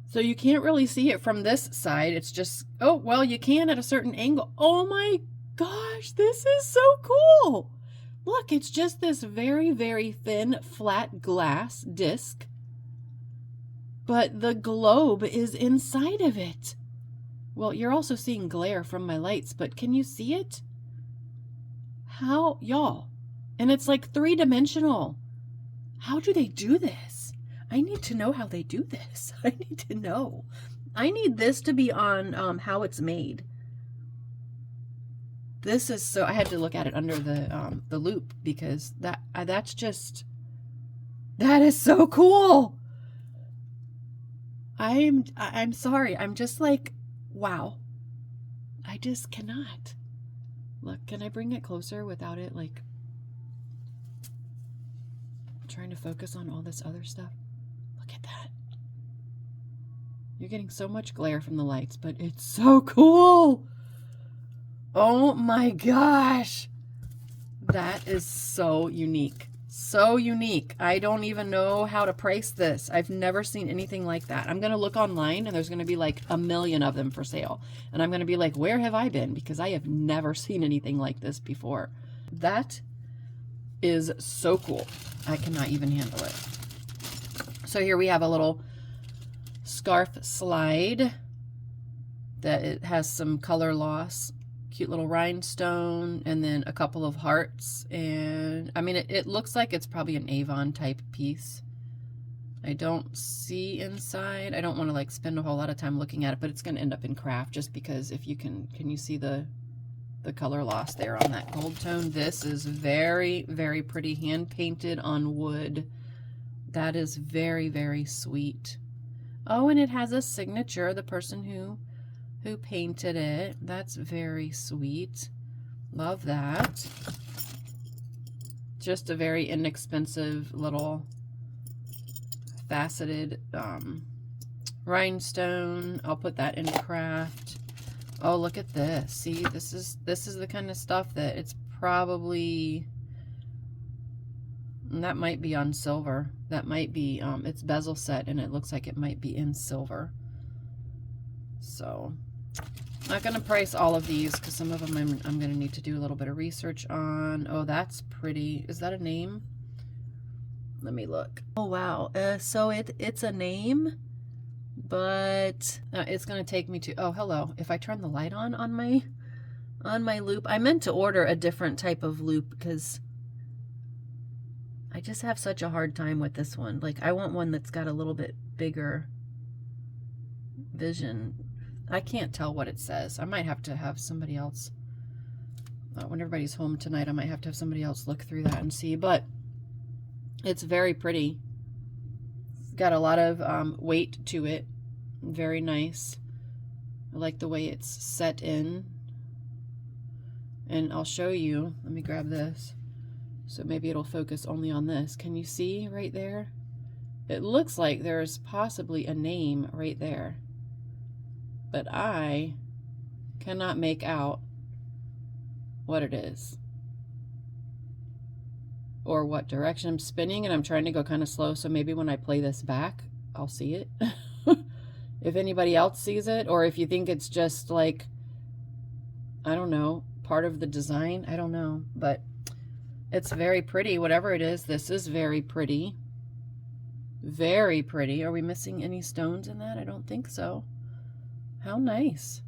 So you can't really see it from this side. It's just, oh, well, you can at a certain angle. Oh my gosh, this is so cool. Look, it's just this very, very thin, flat glass disc. But the globe is inside of it. Well, you're also seeing glare from my lights, but can you see it? How, y'all? And it's like 3-dimensional. How do they do this? I need to know how they do this. I need to know. I need this to be on how it's made. This is so, I had to look at it under the loop because that's just, that is so cool. I'm sorry. I'm just like, wow. I just cannot. Look, can I bring it closer without it like trying to focus on all this other stuff? Look at that. You're getting so much glare from the lights, but it's so cool. Oh my gosh. That is so unique. So unique. I don't even know how to price this. I've never seen anything like that. I'm going to look online and there's going to be like a million of them for sale. And I'm going to be like, where have I been? Because I have never seen anything like this before. That is so cool. I cannot even handle it. So here we have a little scarf slide that it has some color loss. Cute little rhinestone, and then a couple of hearts. And I mean, it looks like it's probably an Avon type piece. I don't see inside. I don't want to like spend a whole lot of time looking at it, but it's going to end up in craft just because if you can you see the color loss there on that gold tone? This is very, very pretty, hand painted on wood. That is very, very sweet. Oh, and it has a signature, the person who painted it. That's very sweet. Love that. Just a very inexpensive little faceted rhinestone. I'll put that in craft. Oh, look at this. See, this is the kind of stuff that it's probably, and that might be on silver. That might be it's bezel set, and it looks like it might be in silver. So not going to price all of these because some of them I'm going to need to do a little bit of research on. Oh, that's pretty. Is that a name? Let me look. Oh, wow. So it's a name, but it's going to take me to, oh, hello. If I turn the light on my loop, I meant to order a different type of loop because I just have such a hard time with this one. Like, I want one that's got a little bit bigger vision. I can't tell what it says. I might have to have somebody else, when everybody's home tonight, I might have to have somebody else look through that and see, but it's very pretty. It's got a lot of weight to it. Very nice. I like the way it's set in. And I'll show you. Let me grab this. So maybe it'll focus only on this. Can you see right there? It looks like there's possibly a name right there, but I cannot make out what it is or what direction I'm spinning, and I'm trying to go kind of slow, so maybe when I play this back, I'll see it. If anybody else sees it, or if you think it's just like, I don't know, part of the design, I don't know, but it's very pretty. Whatever it is, this is very pretty. Very pretty. Are we missing any stones in that? I don't think so. How nice.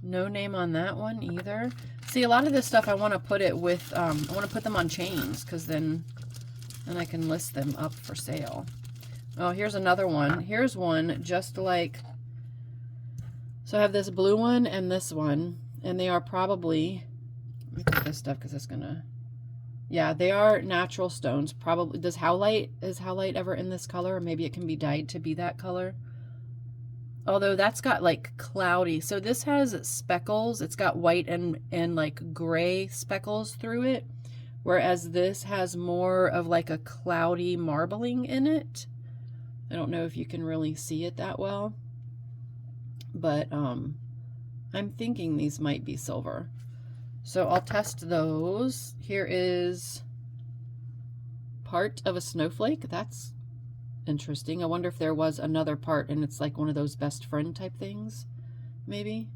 No name on that one either. See, a lot of this stuff I want to put it with, I want to put them on chains because then I can list them up for sale. Oh, here's another one. Here's one just like, so I have this blue one and this one, and they are probably, let me put this stuff because it's going to, yeah, they are natural stones. Probably, is howlite ever in this color? Or maybe it can be dyed to be that color. Although that's got like cloudy. So this has speckles. It's got white and like gray speckles through it. Whereas this has more of like a cloudy marbling in it. I don't know if you can really see it that well. But I'm thinking these might be silver. So I'll test those. Here is part of a snowflake. That's interesting. I wonder if there was another part and it's like one of those best friend type things. Maybe.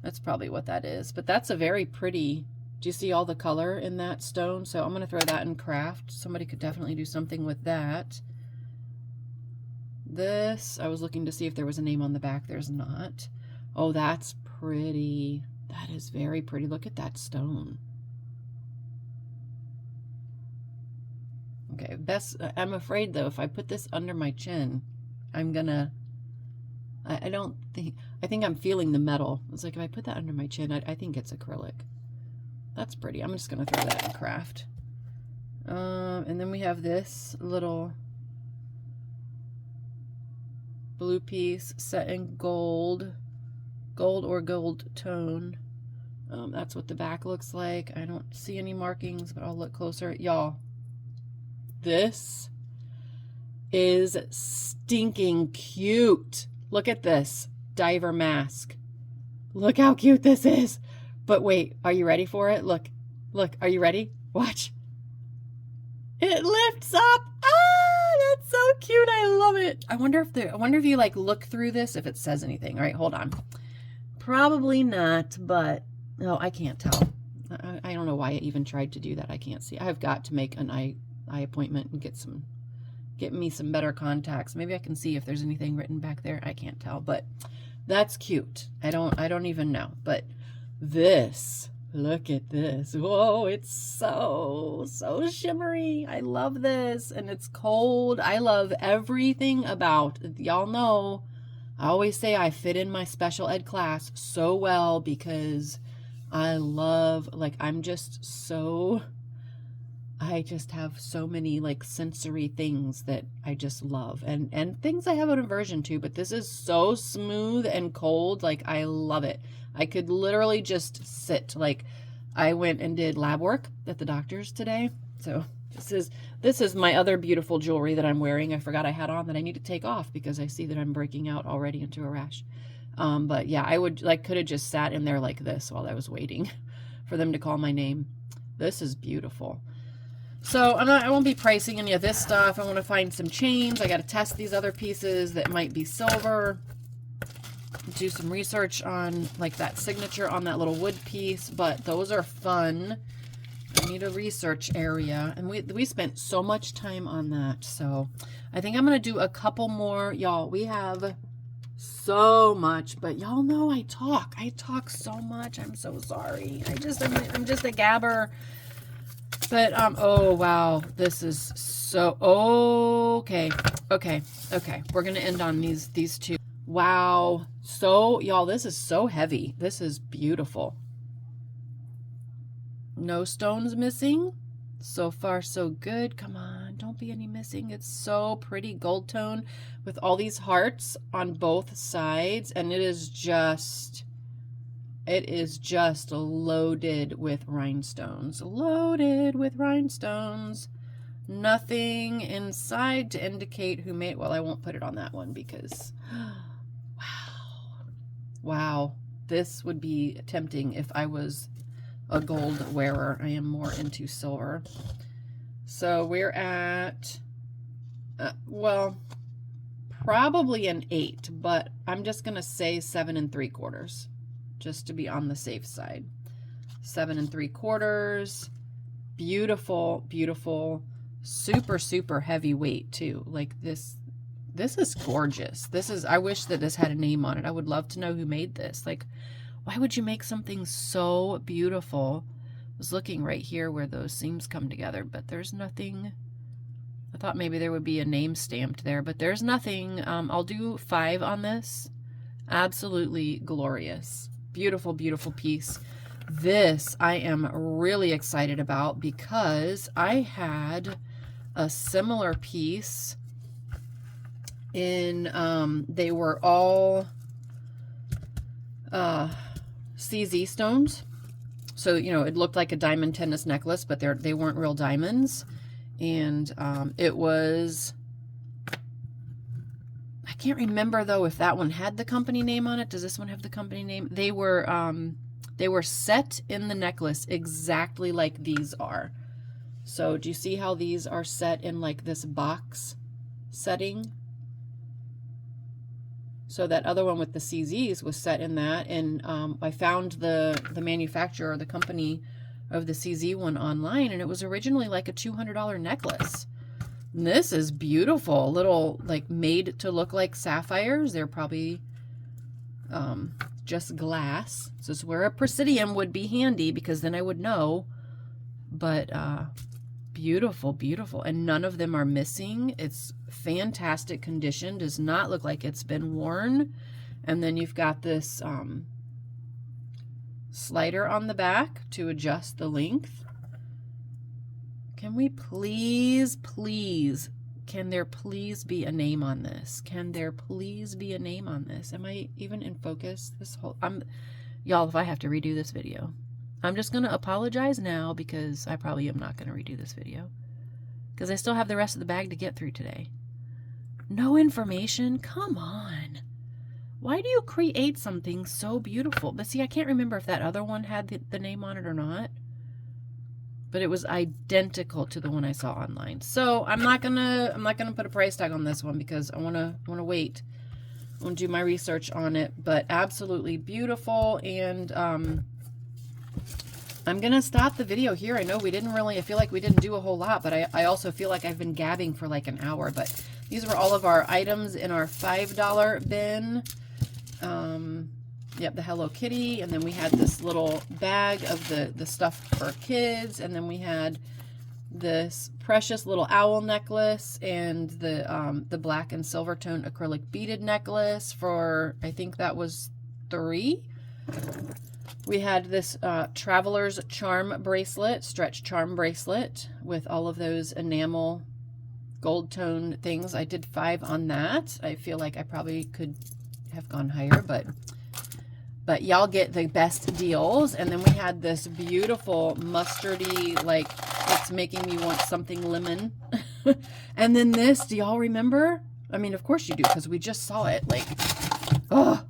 That's probably what that is. But that's a very pretty, do you see all the color in that stone? So I'm going to throw that in craft. Somebody could definitely do something with that. This, I was looking to see if there was a name on the back. There's not. Oh, that's pretty. That is very pretty. Look at that stone. Okay, I'm afraid though, if I put this under my chin, I'm gonna, I think I'm feeling the metal. It's like if I put that under my chin, I think it's acrylic. That's pretty. I'm just gonna throw that in craft. And then we have this little blue piece set in gold or gold tone. That's what the back looks like. I don't see any markings, but I'll look closer. Y'all, this is stinking cute. Look at this diver mask. Look how cute this is. But wait, are you ready for it? Look, are you ready? Watch. It lifts up. Ah, that's so cute. I love it. I wonder if you like look through this, if it says anything. All right, hold on. Probably not, but no, I can't tell. I don't know why I even tried to do that. I can't see. I've got to make an eye appointment and get me some better contacts. Maybe I can see if there's anything written back there. I can't tell, but that's cute. I don't even know. But this, look at this. Whoa, it's so shimmery. I love this. And it's cold. I love everything about it. Y'all know, I always say I fit in my special ed class so well because I love, like, I just have so many like sensory things that I just love, and things I have an aversion to, but this is so smooth and cold. Like, I love it. I could literally just sit. Like, I went and did lab work at the doctor's today. So this is my other beautiful jewelry that I'm wearing. I forgot I had on that I need to take off because I see that I'm breaking out already into a rash. But yeah, I would could have just sat in there like this while I was waiting for them to call my name. This is beautiful. So I won't be pricing any of this stuff. I want to find some chains. I got to test these other pieces that might be silver. Do some research on like that signature on that little wood piece, but those are fun. I need a research area, and we spent so much time on that. So I think I'm going to do a couple more. Y'all, we have so much, but y'all know I talk so much. I'm so sorry. I'm just a gabber. But oh wow, this is so okay. We're gonna end on these two. Wow, so y'all, this is so heavy. This is beautiful. No stones missing. So far so good. Come on, don't be any missing. It's so pretty, gold tone with all these hearts on both sides, and it is just loaded with rhinestones. Loaded with rhinestones. Nothing inside to indicate who made it. Well, I won't put it on that one because wow, this would be tempting if I was a gold wearer. I am more into silver. So we're at well, probably an 8, but I'm just gonna say 7 3/4 just to be on the safe side. 7 3/4. Beautiful, beautiful, super heavy weight too. Like this is gorgeous. I wish that this had a name on it. I would love to know who made this. Like, why would you make something so beautiful? I was looking right here where those seams come together, but there's nothing. I thought maybe there would be a name stamped there, but there's nothing. I'll do 5 on this. Absolutely glorious. Beautiful, beautiful piece. This I am really excited about because I had a similar piece in, they were all CZ stones. So, you know, it looked like a diamond tennis necklace, but they weren't real diamonds. And it was, I can't remember though if that one had the company name on it. Does this one have the company name? They were set in the necklace exactly like these are. So do you see how these are set in like this box setting? So that other one with the CZs was set in that, and I found the manufacturer, the company of the CZ one online, and it was originally like a $200 necklace. And this is beautiful, a little like made to look like sapphires. They're probably just glass. So this is where a presidium would be handy because then I would know. But beautiful, beautiful, and none of them are missing. It's fantastic condition. Does not look like it's been worn. And then you've got this slider on the back to adjust the length. Can we please, can there please be a name on this? Can there please be a name on this? Am I even in focus? Y'all, if I have to redo this video, I'm just going to apologize now because I probably am not going to redo this video because I still have the rest of the bag to get through today. No information? Come on. Why do you create something so beautiful? But see, I can't remember if that other one had the name on it or not. but it was identical to the one I saw online. So I'm not gonna put a price tag on this one because I wanna wait. I want to do my research on it, but absolutely beautiful. And I'm gonna stop the video here. I know I feel like we didn't do a whole lot, but I also feel like I've been gabbing for like an hour. But these were all of our items in our $5 bin. Yep, the Hello Kitty, and then we had this little bag of the stuff for kids, and then we had this precious little owl necklace and the black and silver tone acrylic beaded necklace for, I think that was $3. We had this traveler's charm bracelet, stretch charm bracelet with all of those enamel gold tone things. I did $5 on that. I feel like I probably could have gone higher, but y'all get the best deals. And then we had this beautiful mustardy, like, it's making me want something lemon. And then this, do y'all remember? I mean, of course you do, because we just saw it. Like, oh,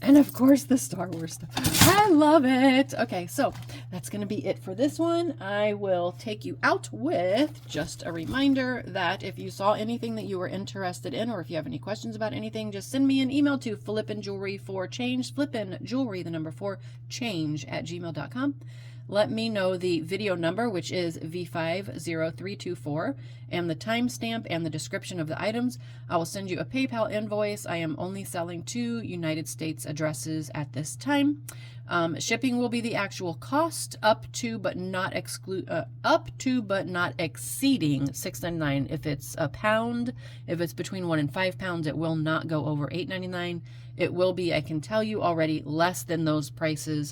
and of course the Star Wars stuff. I love it. Okay, so that's going to be it for this one. I will take you out with just a reminder that if you saw anything that you were interested in, or if you have any questions about anything, just send me an email to flippinjewelry4change, flippinjewelry, the number 4, change @gmail.com. Let me know the video number, which is V5-0324, and the timestamp and the description of the items. I will send you a PayPal invoice. I am only selling 2 United States addresses at this time. Shipping will be the actual cost, up to but not exceeding $6.99. If it's a pound, if it's between 1 and 5 pounds, it will not go over $8.99. It will be, I can tell you already, less than those prices.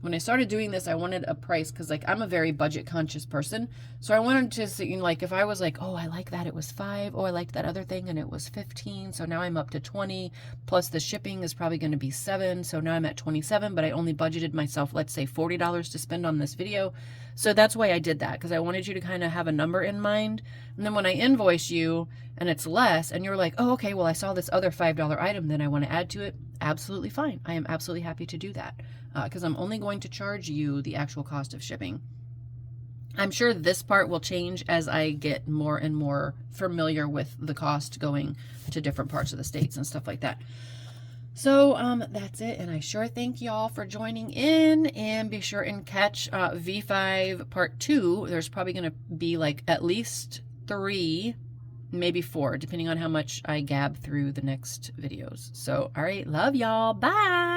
When I started doing this, I wanted a price because, like, I'm a very budget conscious person. So I wanted to see, like, if I was like, oh, I like that, it was $5. Oh, I liked that other thing and it was $15. So now I'm up to $20. Plus the shipping is probably going to be $7. So now I'm at $27, but I only budgeted myself, let's say, $40 to spend on this video. So that's why I did that, because I wanted you to kind of have a number in mind. And then when I invoice you and it's less and you're like, oh, okay, well, I saw this other $5 item, then I want to add to it. Absolutely fine. I am absolutely happy to do that. Because I'm only going to charge you the actual cost of shipping. I'm sure this part will change as I get more and more familiar with the cost going to different parts of the states and stuff like that. So that's it, and I sure thank y'all for joining in, and be sure and catch V5 part 2. There's probably going to be like at least 3, maybe 4, depending on how much I gab through the next videos. So, all right, love y'all. Bye.